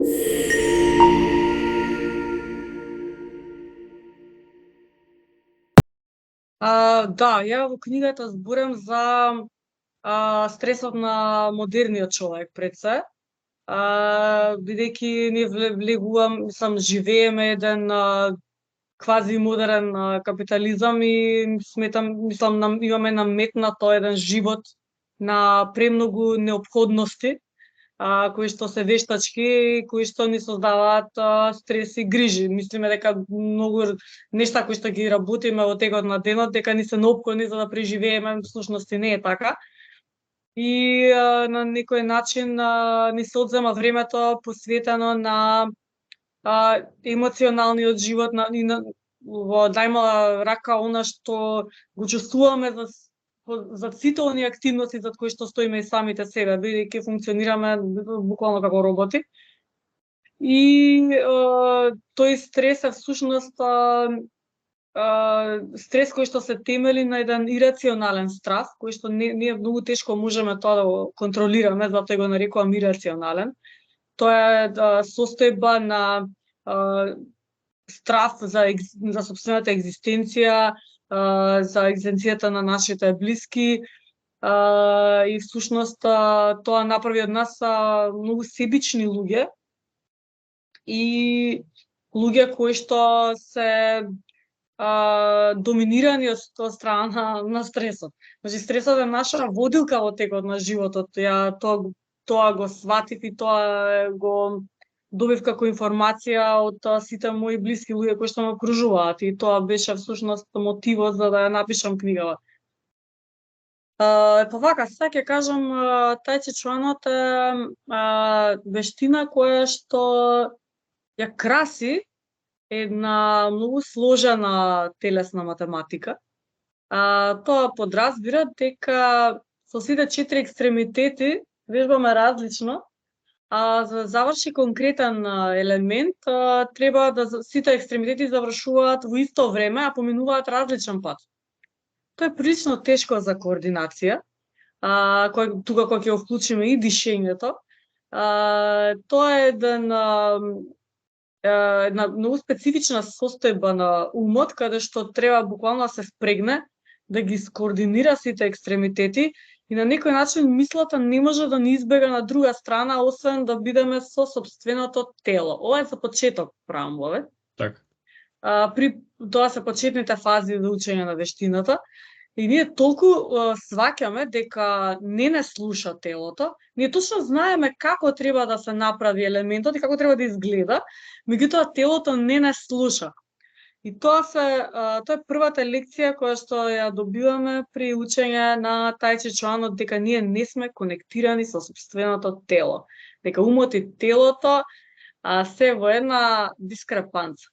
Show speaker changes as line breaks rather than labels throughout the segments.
Да, ја во книгата зборам за стресот на модерниот човек пред се. Бидејќи ние влегувам, живееме еден квази модерен капитализам и имаме наметнато еден живот на премногу неопходности, кои што се вештачки и кои што ни создаваат стрес и грижи. Мислиме дека многу нешта кои што ги работиме во текот на денот, дека ни се неопходни за да преживееме, всушност и не е така. И на некој начин ни се одзема времето посветено на емоционалниот живот, во најмала рака она што го чувствуваме за сите оние активности за кои што стоиме и самите себе, бидејќи функционираме буквално како роботи. И тој стрес е всушност стрес кој што се темели на еден ирационален страв, кој што ние многу тешко можеме тоа да го контролираме, затоа го нарекувам ирационален. Тоа е состојба на страв за сопствената екзистенција, за екзистенцијата на нашите блиски, и всушност тоа направи од нас многу себични луѓе и луѓе кои што се доминирани од страна на стресот. Значи стресот е наша водилка во текот на животот. Ја тоа го сватив и тоа го добив како информација од сите мои блиски луѓе кои што ме окружуваат и тоа беше всушност мотивот за да ја напишам книгава. Па вака, сега ќе кажам, тај чи чуанот е вештина која што ја краси една многу сложена телесна математика. Тоа подразбира дека со сите 4 екстремитети вежбаме различно, а за да заврши конкретен елемент, треба да сите екстремитети завршуваат во исто време, а поминуваат различен пат. Тоа е прилично тешко за координација, тука кога ќе вклучиме и дишењето. Тоа е една многу специфична состојба на умот, каде што треба буквално да се впрегне, да ги скоординира сите екстремитети и на некој начин мислата не може да ни избега на друга страна, освен да бидеме со сопственото тело. Ова е за почеток, правам вове.
Така.
Тоа се почетните фази за учење на вештината. И ние толку сваќаме дека не слуша телото, ние точно знаеме како треба да се направи елементот и како треба да изгледа, меѓутоа телото не слуша. И тоа е првата лекција која што ја добиваме при учење на тај чи чуанот, дека ние не сме конектирани со сопственото тело, дека умот и телото се во една дискрепанца.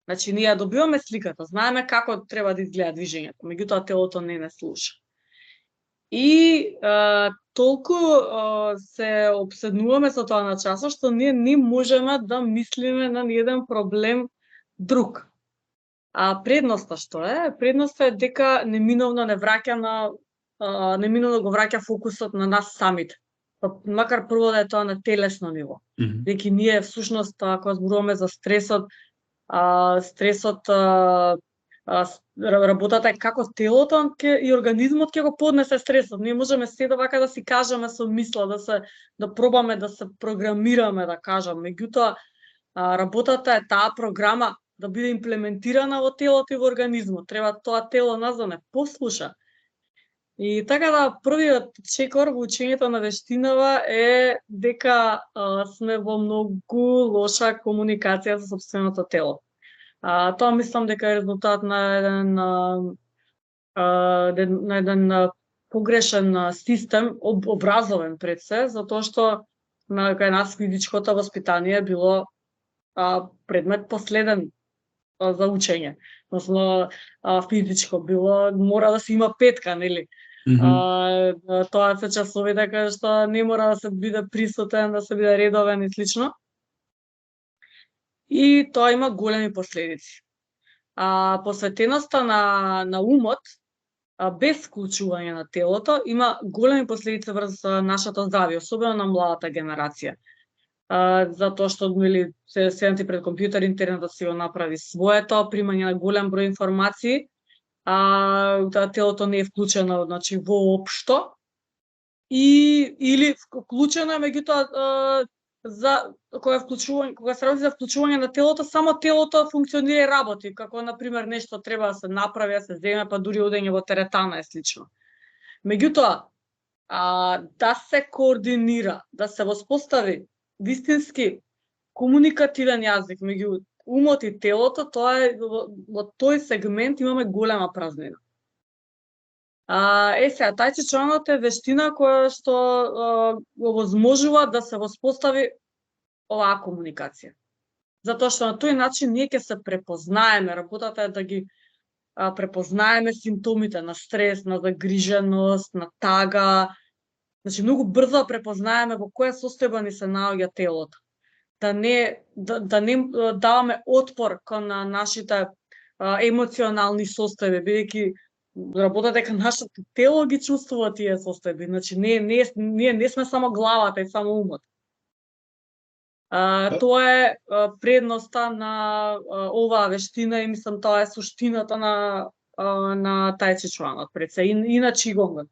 Значи, ние ја добиваме сликата, знаеме како треба да изгледа движењето, меѓутоа телото не слуша. И толку се обседнуваме со тоа на часот, што ние не можеме да мислиме на ниеден проблем друг. А предноста што е? Предноста е дека неминовно неминовно го враќа фокусот на нас самите. Макар прво да е тоа на телесно ниво. Дека ние всушност кога зборуваме за стресот, работата е како телото и организмот ќе го поднесе стресот. Ние можеме седо вака да си кажеме со мисла, да пробаме да се програмираме, да кажам. Меѓутоа, работата е таа програма да биде имплементирана во телото и во организмот. Треба тоа тело нас да не послуша. И така да, првиот чекор во учењето на вештинава е дека сме во многу лоша комуникација со сопственото тело. Тоа мислам дека е резултат на еден погрешен систем, образовен пред се, затоа што кај нас физичкото воспитание било предмет последен за учење. Односно, физичко било, мора да се има петка, нели? Тоа се часови дека што не мора да се биде присутен, да се биде редовен и слично. И тоа има големи последици. Посветеноста на умот, без вклучување на телото, има големи последици врз нашето здравје, особено на младата генерација. затоа што седам пред компјутер, интернетот си го направи своето, примање на голем број информации, телото не е вклучено, значи, воопшто, или вклучено е, меѓутоа, кога се работи за вклучување на телото, само телото функционира и работи, како, например, нешто треба да се направи, да се земе, па дури одење во теретана е слично. Меѓутоа, да се координира, да се воспостави вистински комуникативен јазик меѓу умот и телото, тоа е, во тој сегмент имаме голема празнина. Сега, тај чи чуанот е вештина која што овозможува да се воспостави оваа комуникација. Затоа што на тој начин ние ќе се препознаеме, работата е да ги препознаеме симптомите на стрес, на загриженост, на тага. Значи, многу брзо препознаеме во која состојба ни се наоѓа телото. Да не даваме отпор кон нашите емоционални состојби, бидејќи работата дека нашето тело ги чувствува тие состојби. Значи, ние не сме само главата и само умот. Тоа е предноста на оваа вештина и мислам тоа е суштината на тај чи чуанот пред се и на чигонгот.